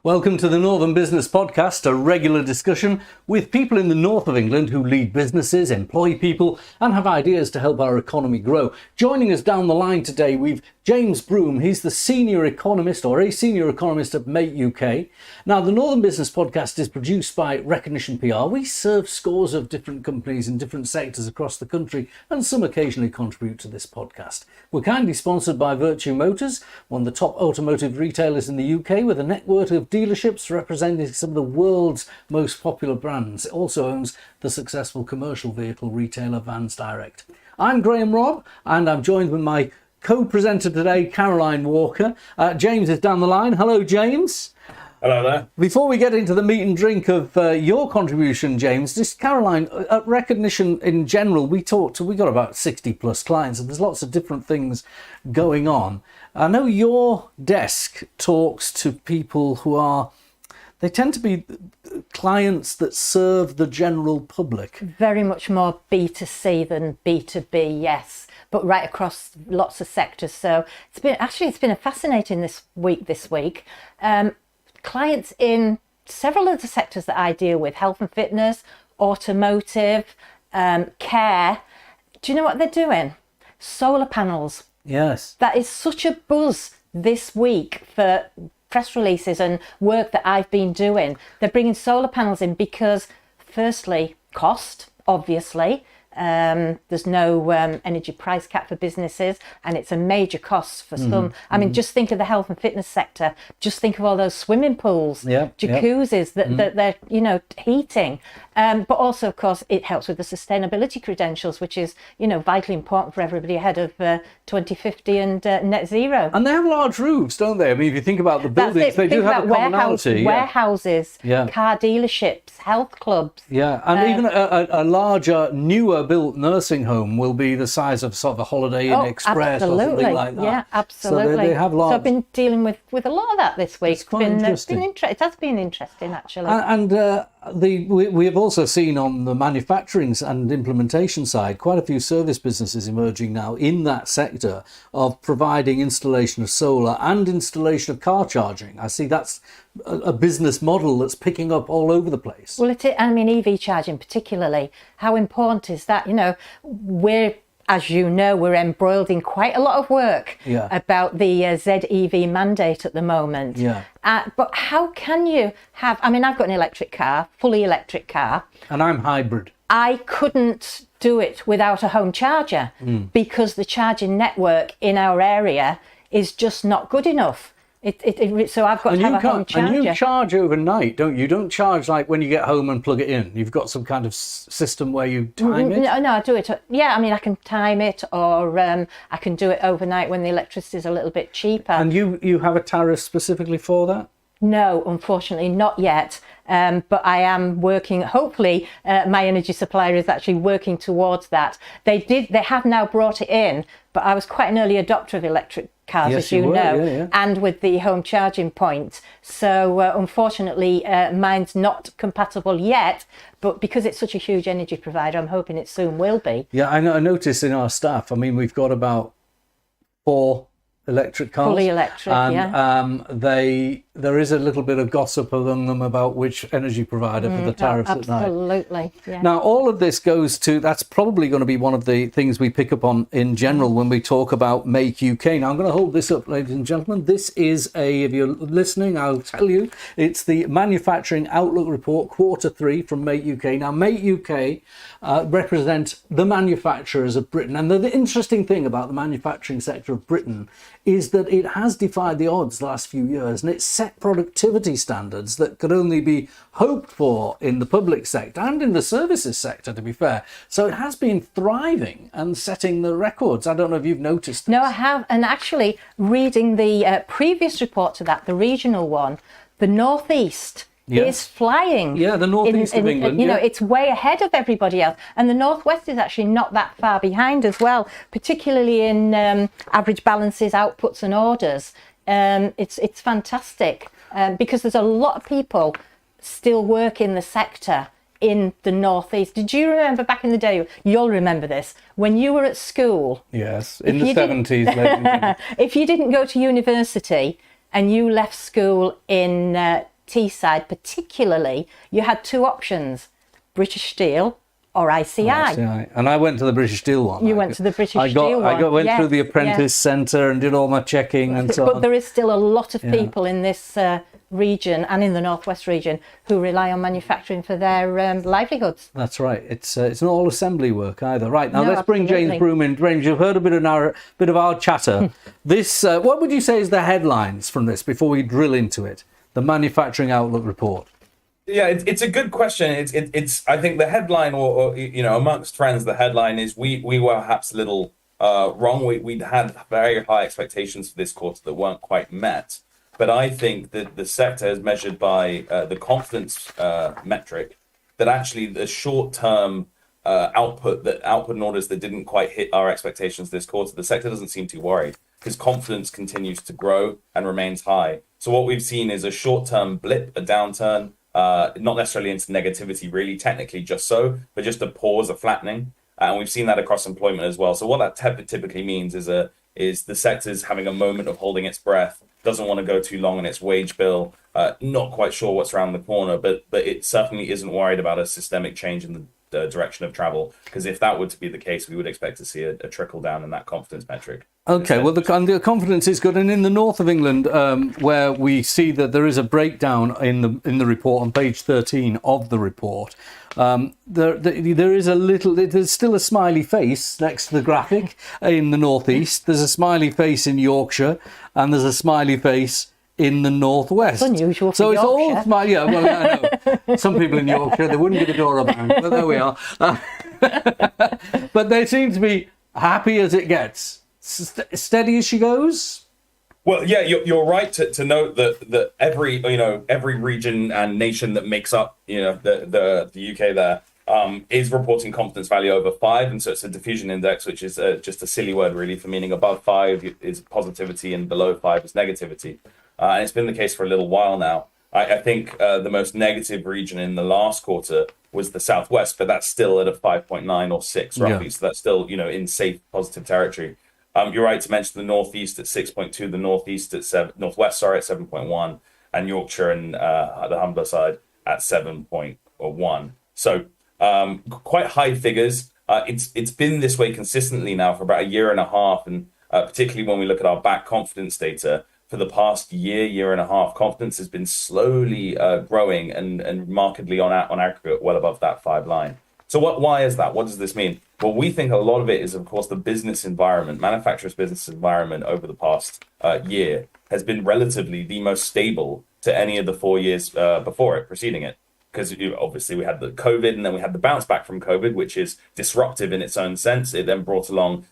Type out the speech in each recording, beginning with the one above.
Welcome to the Northern Business Podcast, a regular discussion with people in the north of England who lead businesses, employ people and have ideas to help our economy grow. Joining us down the line today, we've James Brougham. He's the senior economist or a senior economist at Make UK. Now, the Northern Business Podcast is produced by Recognition PR. We serve scores of different companies in different sectors across the country and some occasionally contribute to this podcast. We're kindly sponsored by Virtue Motors, one of the top automotive retailers in the UK with a network of dealerships representing some of the world's most popular brands. It also owns the successful commercial vehicle retailer Vans Direct. I'm Robb, and I'm joined with my co-presenter today, Caroline Walker. James is down the line. Hello, James. Hello there. Before we get into the meat and drink of your contribution, James, just Caroline, at Recognition in general, we got about 60 plus clients, and there's lots of different things going on. I know your desk talks to people they tend to be clients that serve the general public. Very much more B2C than B2B, yes, but right across lots of sectors. So it's been a fascinating this week. Clients in several of the sectors that I deal with: health and fitness, automotive, care. Do you know what they're doing? Solar panels. Yes. That is such a buzz this week for press releases and work that I've been doing. They're bringing solar panels in because, firstly, cost, obviously. There's no energy price cap for businesses, and it's a major cost for some. I mean, just think of the health and fitness sector. Just think of all those swimming pools, jacuzzis that they're heating. But also, of course, it helps with the sustainability credentials, which is vitally important for everybody ahead of 2050 and net zero. And they have large roofs, don't they? I mean, if you think about the buildings, they do have a commonality. Warehouses, car dealerships, health clubs. Yeah, and even a larger, newer built nursing home will be the size of sort of a Holiday Inn Express or something like that. Yeah, absolutely. So they have large. So I've been dealing with a lot of that this week. It's quite interesting. It has been interesting, actually. And we have also seen on the manufacturing and implementation side quite a few service businesses emerging now in that sector of providing installation of solar and installation of car charging. I see that's a business model that's picking up all over the place. Well, EV charging particularly. How important is that? As you know, we're embroiled in quite a lot of work about the ZEV mandate at the moment. Yeah. But how can you have... I mean, I've got an electric car, fully electric car. And I'm hybrid. I couldn't do it without a home charger because the charging network in our area is just not good enough. So I've got to have a home charger. And you charge overnight, don't you? You don't charge like when you get home and plug it in. You've got some kind of system where you time it? No, I do it. Yeah, I mean, I can time it, or I can do it overnight when the electricity is a little bit cheaper. And you have a tariff specifically for that? No, unfortunately not yet. But I am working. Hopefully, my energy supplier is actually working towards that. They have now brought it in, but I was quite an early adopter of electric cars, yes, as you know, yeah. and with the home charging point. So unfortunately, mine's not compatible yet. But because it's such a huge energy provider, I'm hoping it soon will be. Yeah, I noticed in our staff. I mean, we've got about 4 electric cars. Fully electric, and there is a little bit of gossip among them about which energy provider for the tariffs at night. Absolutely, yeah. Now, all of this goes to, that's probably going to be one of the things we pick up on in general when we talk about Make UK. Now, I'm going to hold this up, ladies and gentlemen. This is if you're listening, I'll tell you, it's the Manufacturing Outlook Report, Q3 from Make UK. Now, Make UK represent the manufacturers of Britain. And the interesting thing about the manufacturing sector of Britain is that it has defied the odds the last few years, and it's set productivity standards that could only be hoped for in the public sector and in the services sector, to be fair. So it has been thriving and setting the records. I don't know if you've noticed this. No, I have. And actually, reading the previous report to that, the regional one, the Northeast is flying. Yeah, the northeast of England. It's way ahead of everybody else. And the northwest is actually not that far behind as well, particularly in average balances, outputs and orders. It's fantastic because there's a lot of people still work in the sector in the northeast. Did you remember back in the day, you'll remember this, when you were at school? Yes, in the 70s. If you didn't go to university and you left school in Teesside particularly, you had two options, British Steel or ICI. And I went to the British Steel one. You went to the British Steel one. I went Yes, through the apprentice centre and did all my checking and so on. But there is still a lot of people in this region and in the Northwest region who rely on manufacturing for their livelihoods. That's right. It's not all assembly work either. Right, now No, let's bring absolutely. James Brougham in. James, you've heard a bit of our chatter. This, what would you say is the headlines from this before we drill into it? The Manufacturing Outlook report. Yeah, it's a good question. It's I think the headline, or amongst friends, the headline is we were perhaps a little wrong. We'd had very high expectations for this quarter that weren't quite met. But I think that the sector is measured by the confidence metric, that actually the short-term output and orders that didn't quite hit our expectations this quarter, the sector doesn't seem too worried because confidence continues to grow and remains high. So what we've seen is a short-term blip, a downturn, not necessarily into negativity, really, technically just so, but just a pause, a flattening. And we've seen that across employment as well. So what that typically means is the sector's having a moment of holding its breath, doesn't want to go too long on its wage bill, not quite sure what's around the corner, but it certainly isn't worried about a systemic change in the direction of travel, because if that were to be the case, we would expect to see a trickle down in that confidence metric. Okay, well, the confidence is good, and in the north of England, where we see that there is a breakdown in the report on page 13 of the report, there is there's still a smiley face next to the graphic in the northeast. There's a smiley face in Yorkshire, and there's a smiley face in the northwest. It's unusual for so it's Yorkshire. all smiley. Yeah, well, I know. Some people in Yorkshire, they wouldn't give a door a bang, but there we are. But they seem to be happy as it gets. Steady as she goes. Well, yeah, you're right to note that every region and nation that makes up the UK there is reporting confidence value over 5, and so it's a diffusion index, which is just a silly word really for meaning above 5 is positivity and below 5 is negativity, and it's been the case for a little while now. I think the most negative region in the last quarter was the Southwest, but that's still at a 5.9 or 6 roughly, so that's still in safe positive territory. You're right to mention the Northeast at 6.2, the Northwest at 7.1, and Yorkshire and the Humber side at 7.1. So quite high figures. It's been this way consistently now for about a year and a half, and particularly when we look at our back confidence data for the past year and a half, confidence has been slowly growing and markedly on aggregate well above that 5 line. So why is that? What does this mean? Well, we think a lot of it is, of course, the business environment, manufacturers' business environment over the past year has been relatively the most stable to any of the 4 years before it, preceding it. Because obviously we had the COVID and then we had the bounce back from COVID, which is disruptive in its own sense. It then brought along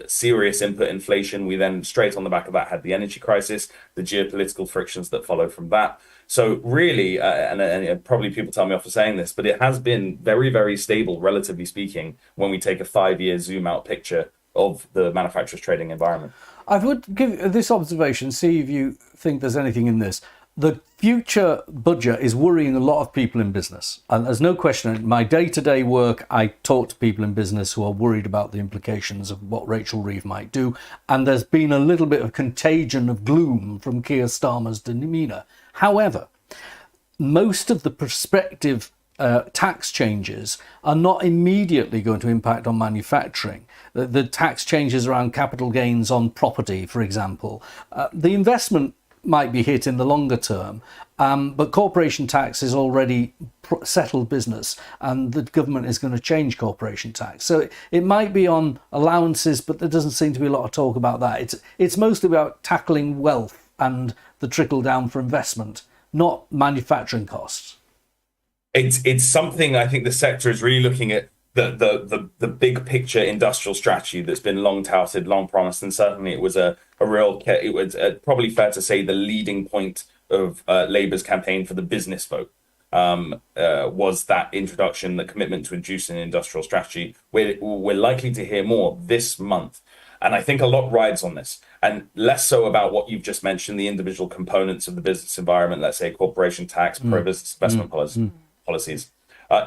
serious input inflation. We then, straight on the back of that, had the energy crisis, the geopolitical frictions that followed from that. So really, and probably people tell me off for saying this, but it has been very, very stable, relatively speaking, when we take a 5-year zoom out picture of the manufacturer's trading environment. I would give this observation, see if you think there's anything in this. The future budget is worrying a lot of people in business. And there's no question, in my day-to-day work, I talk to people in business who are worried about the implications of what Rachel Reeve might do. And there's been a little bit of contagion of gloom from Keir Starmer's demeanour. However, most of the prospective tax changes are not immediately going to impact on manufacturing. The tax changes around capital gains on property, for example, the investment might be hit in the longer term, but corporation tax is already settled business, and the government is going to change corporation tax. So it might be on allowances, but there doesn't seem to be a lot of talk about that. It's mostly about tackling wealth and the trickle down for investment, not manufacturing costs. It's something I think the sector is really looking at. The big picture industrial strategy that's been long touted, long promised, and certainly it was probably fair to say the leading point of Labour's campaign for the business vote was that introduction, the commitment to introduce an industrial strategy. We're likely to hear more this month, and I think a lot rides on this, and less so about what you've just mentioned, the individual components of the business environment, let's say corporation tax, pro-business investment policies.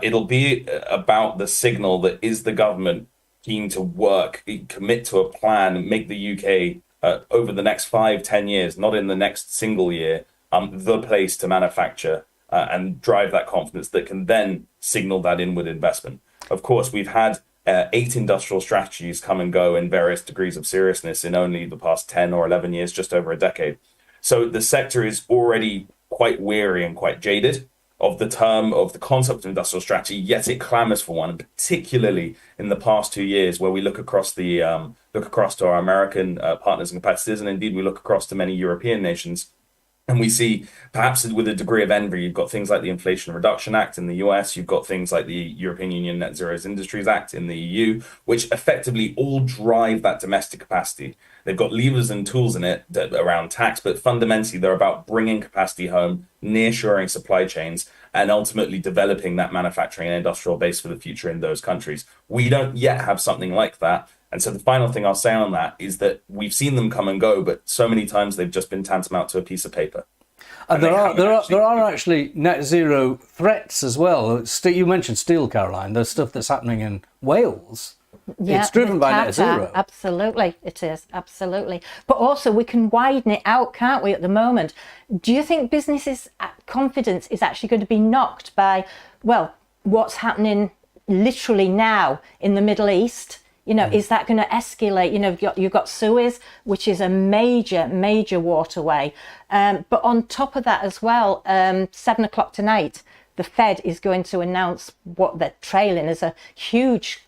It'll be about the signal that is the government keen to work, commit to a plan, make the UK over the next 5-10 years, not in the next single year, the place to manufacture and drive that confidence that can then signal that inward investment. Of course, we've had 8 industrial strategies come and go in various degrees of seriousness in only the past 10 or 11 years, just over a decade. So the sector is already quite weary and quite jaded of the concept of industrial strategy, yet it clamors for one, and particularly in the past 2 years, where we look across to our American partners and competitors, and indeed we look across to many European nations. And we see, perhaps with a degree of envy, you've got things like the Inflation Reduction Act in the US, you've got things like the European Union Net Zero Industries Act in the EU, which effectively all drive that domestic capacity. They've got levers and tools in it around tax, but fundamentally they're about bringing capacity home, nearshoring supply chains, and ultimately developing that manufacturing and industrial base for the future in those countries. We don't yet have something like that. And so the final thing I'll say on that is that we've seen them come and go, but so many times they've just been tantamount to a piece of paper. And there are actually net zero threats as well. You mentioned steel, Caroline. There's stuff that's happening in Wales. Yeah, it's driven by net zero. Absolutely, it is. Absolutely. But also we can widen it out, can't we, at the moment? Do you think businesses' confidence is actually going to be knocked by, well, what's happening literally now in the Middle East? You know, is that going to escalate? You know, you've got Suez, which is a major waterway. But on top of that as well, 7 o'clock tonight, the Fed is going to announce what they're trailing as a huge,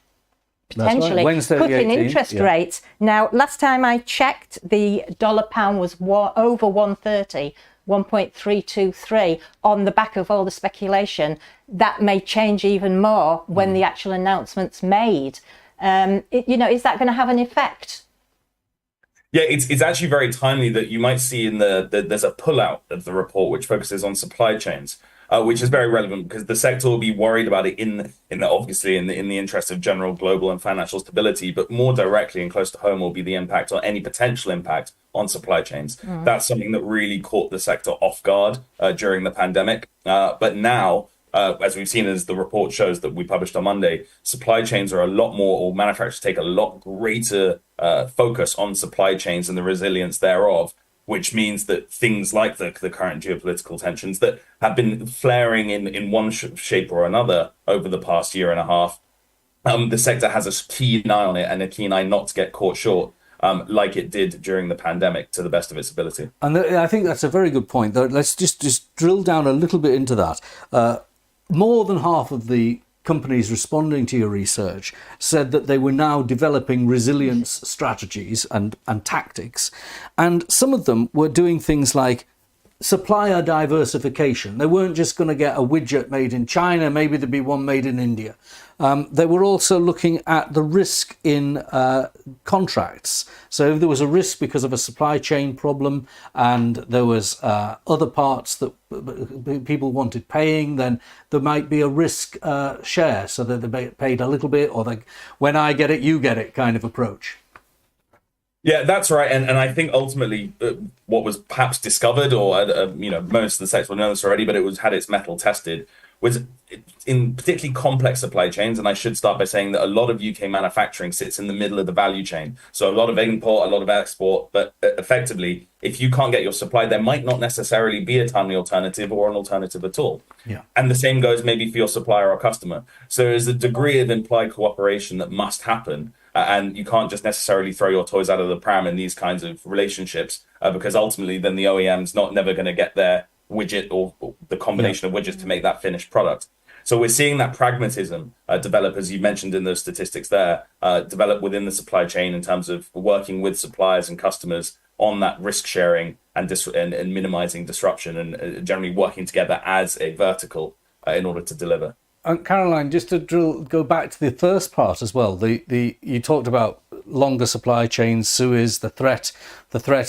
potentially, cut in interest rates. Now, last time I checked, the dollar pound was over 130. 1.323 on the back of all the speculation. That may change even more when the actual announcement's made. Is that going to have an effect? Yeah, it's actually very timely that you might see there's a pullout of the report which focuses on supply chains, which is very relevant because the sector will be worried about it in the interest of general global and financial stability, but more directly and close to home will be the impact or any potential impact on supply chains. That's something that really caught the sector off guard during the pandemic, but now. As we've seen, as the report shows that we published on Monday, supply chains are a lot more, or manufacturers take a lot greater focus on supply chains and the resilience thereof, which means that things like the current geopolitical tensions that have been flaring in one shape or another over the past year and a half, the sector has a keen eye on it and a keen eye not to get caught short. Like it did during the pandemic, to the best of its ability. And I think that's a very good point. Let's just drill down a little bit into that. More than half of the companies responding to your research said that they were now developing resilience strategies and tactics. And some of them were doing things like supplier diversification. They weren't just going to get a widget made in China, maybe there'd be one made in India. They were also looking at the risk in contracts. So if there was a risk because of a supply chain problem and there was other parts that people wanted paying, then there might be a risk share so that they paid a little bit, or when I get it, you get it kind of approach. Yeah, that's right. And I think ultimately what was perhaps discovered, or most of the sector will know this already, but it had its mettle tested, was in particularly complex supply chains. And I should start by saying that a lot of UK manufacturing sits in the middle of the value chain. So a lot of import, a lot of export, but effectively, if you can't get your supply, there might not necessarily be a timely alternative or an alternative at all. Yeah. And the same goes maybe for your supplier or customer. So there's a degree of implied cooperation that must happen. And you can't just necessarily throw your toys out of the pram in these kinds of relationships, because ultimately then the OEM's never going to get their widget or the combination of widgets to make that finished product. So we're seeing that pragmatism develop, as you mentioned in those statistics there, develop within the supply chain in terms of working with suppliers and customers on that risk sharing and minimizing disruption and generally working together as a vertical in order to deliver. And Caroline, just to go back to the first part as well, you talked about longer supply chains, Suez, the threat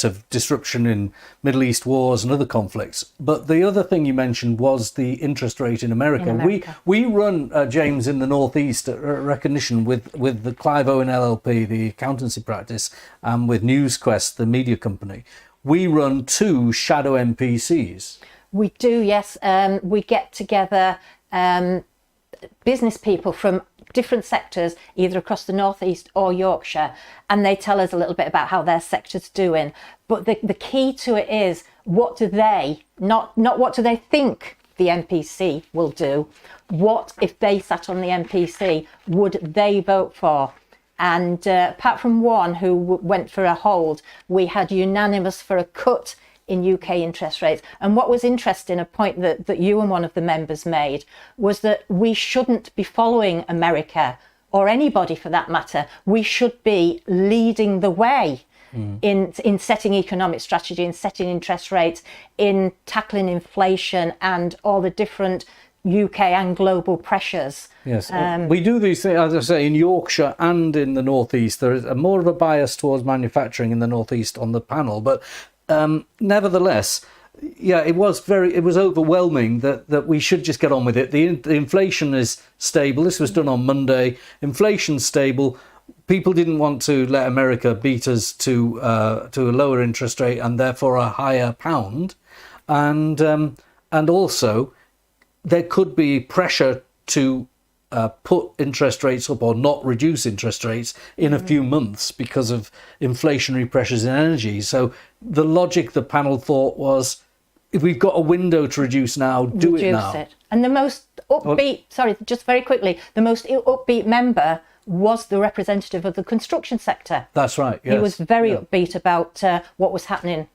of disruption in Middle East wars and other conflicts. But the other thing you mentioned was the interest rate in America. We run, James, in the Northeast, a recognition with the Clive Owen LLP, the accountancy practice, and with NewsQuest, the media company. We run 2 shadow MPCs. We do, yes. We get together business people from different sectors, either across the Northeast or Yorkshire, and they tell us a little bit about how their sector's doing. But the key to it is what do they, not what do they think the MPC will do, what if they sat on the MPC, would they vote for? And apart from one who went for a hold, we had unanimous for a cut in UK interest rates. And what was interesting, a point that you and one of the members made, was that we shouldn't be following America, or anybody for that matter. We should be leading the way in setting economic strategy, in setting interest rates, in tackling inflation and all the different UK and global pressures. Yes, we do these things, as I say, in Yorkshire and in the Northeast. There is more of a bias towards manufacturing in the Northeast on the panel, but nevertheless, yeah, it was overwhelming that we should just get on with it. The inflation is stable. This was done on Monday. Inflation's stable. People didn't want to let America beat us to a lower interest rate and therefore a higher pound, and also there could be pressure to put interest rates up or not reduce interest rates in a few months because of inflationary pressures in energy. So the logic the panel thought was, if we've got a window to reduce now, do it now. And the most upbeat, just very quickly, the most upbeat member was the representative of the construction sector. That's right, yes. He was very upbeat about what was happening.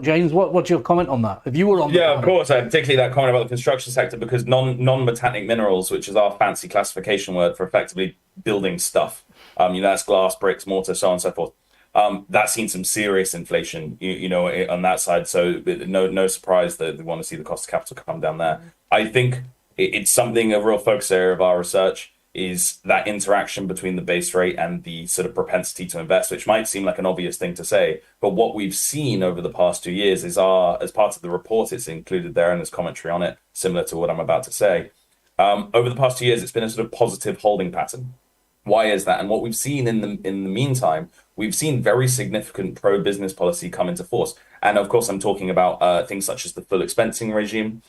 James, what's your comment on that? If you were on, of course, particularly that comment about the construction sector, because non-metallic minerals, which is our fancy classification word for effectively building stuff, that's glass, bricks, mortar, so on and so forth. That's seen some serious inflation, on that side. So no surprise that they want to see the cost of capital come down there. I think it's something, a real focus area of our research is that interaction between the base rate and the sort of propensity to invest, which might seem like an obvious thing to say. But what we've seen over the past 2 years is as part of the report, it's included there and there's commentary on it, similar to what I'm about to say. Over the past 2 years, it's been a sort of positive holding pattern. Why is that? And what we've seen in the meantime, we've seen very significant pro-business policy come into force. And of course, I'm talking about things such as the full expensing regime,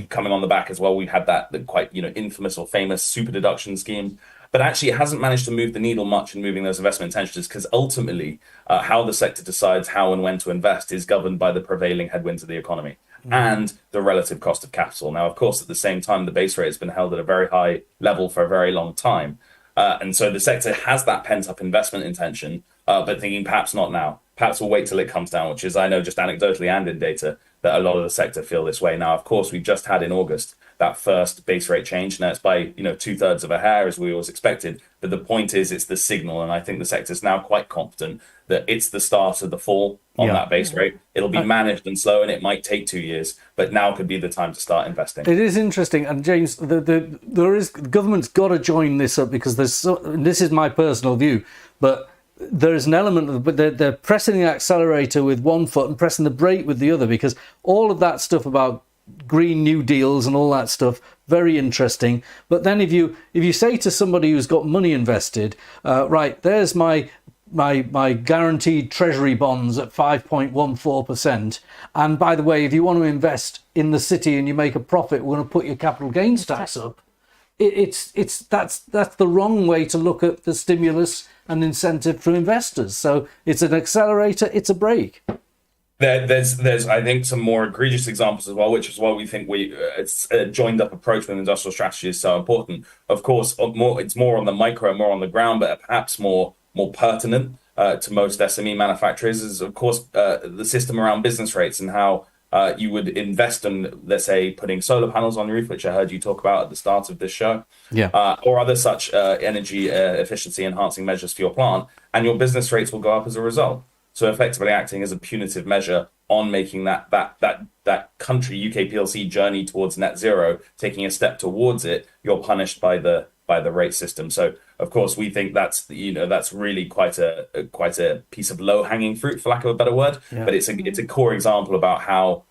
coming on the back as well. We've had the quite infamous or famous super deduction scheme, but actually it hasn't managed to move the needle much in moving those investment intentions, because ultimately how the sector decides how and when to invest is governed by the prevailing headwinds of the economy and the relative cost of capital. Now, of course, at the same time, the base rate has been held at a very high level for a very long time. And so the sector has that pent-up investment intention, but thinking perhaps not now. Perhaps we'll wait till it comes down, which is, I know, just anecdotally and in data, that a lot of the sector feel this way. Now, of course, we've just had in August that first base rate change. Now, it's by 2/3 of a hair, as we always expected. But the point is, it's the signal. And I think the sector's now quite confident that it's the start of the fall on that base rate. It'll be managed and slow, and it might take 2 years. But now could be the time to start investing. It is interesting. And James, the government's got to join this up, because this is my personal view, but there is an element of, but they're pressing the accelerator with one foot and pressing the brake with the other, because all of that stuff about Green New Deals and all that stuff, very interesting. But then if you say to somebody who's got money invested, right, there's my guaranteed treasury bonds at 5.14%, and by the way, if you want to invest in the city and you make a profit, we're going to put your capital gains tax up. That's the wrong way to look at the stimulus and incentive for investors. So it's an accelerator, it's a brake. There's I think some more egregious examples as well, which is why we think it's a joined up approach with industrial strategy is so important. Of course, it's more on the micro, more on the ground, but perhaps more pertinent to most SME manufacturers is, of course, the system around business rates and how you would invest in, let's say, putting solar panels on the roof, which I heard you talk about at the start of this show, or other such energy efficiency enhancing measures for your plant, and your business rates will go up as a result. So effectively acting as a punitive measure on making that country UK PLC journey towards net zero, taking a step towards it, you're punished by the rate system. So of course we think that's really quite a piece of low hanging fruit, for lack of a better word. But it's a core example about how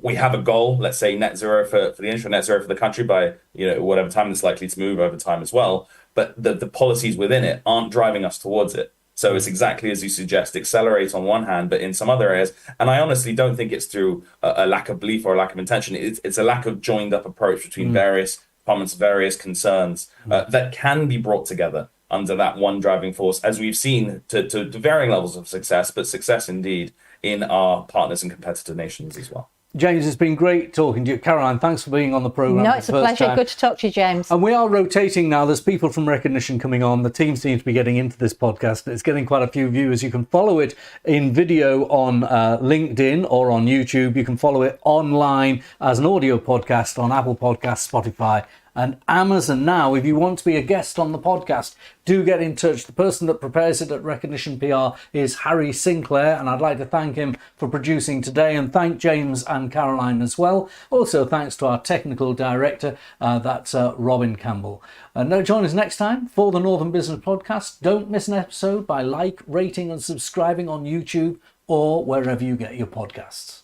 we have a goal, let's say net zero for the industry, net zero for the country by whatever time it's likely to move over time as well. But the policies within it aren't driving us towards it. So it's exactly as you suggest, accelerate on one hand, but in some other areas. And I honestly don't think it's through a lack of belief or a lack of intention. It's a lack of joined up approach between various departments, various concerns that can be brought together under that one driving force, as we've seen to varying levels of success, but success indeed in our partners and competitor nations as well. James, it's been great talking to you. Caroline, thanks for being on the programme. No, it's a pleasure. Good to talk to you, James. And we are rotating now. There's people from Recognition coming on. The team seems to be getting into this podcast. It's getting quite a few viewers. You can follow it in video on LinkedIn or on YouTube. You can follow it online as an audio podcast on Apple Podcasts, Spotify, and Amazon. Now, if you want to be a guest on the podcast, do get in touch. The person that prepares it at Recognition PR is Harry Sinclair, and I'd like to thank him for producing today, and thank James and Caroline as well. Also, thanks to our technical director, that's Robin Campbell. Now, join us next time for the Northern Business Podcast. Don't miss an episode by rating and subscribing on YouTube or wherever you get your podcasts.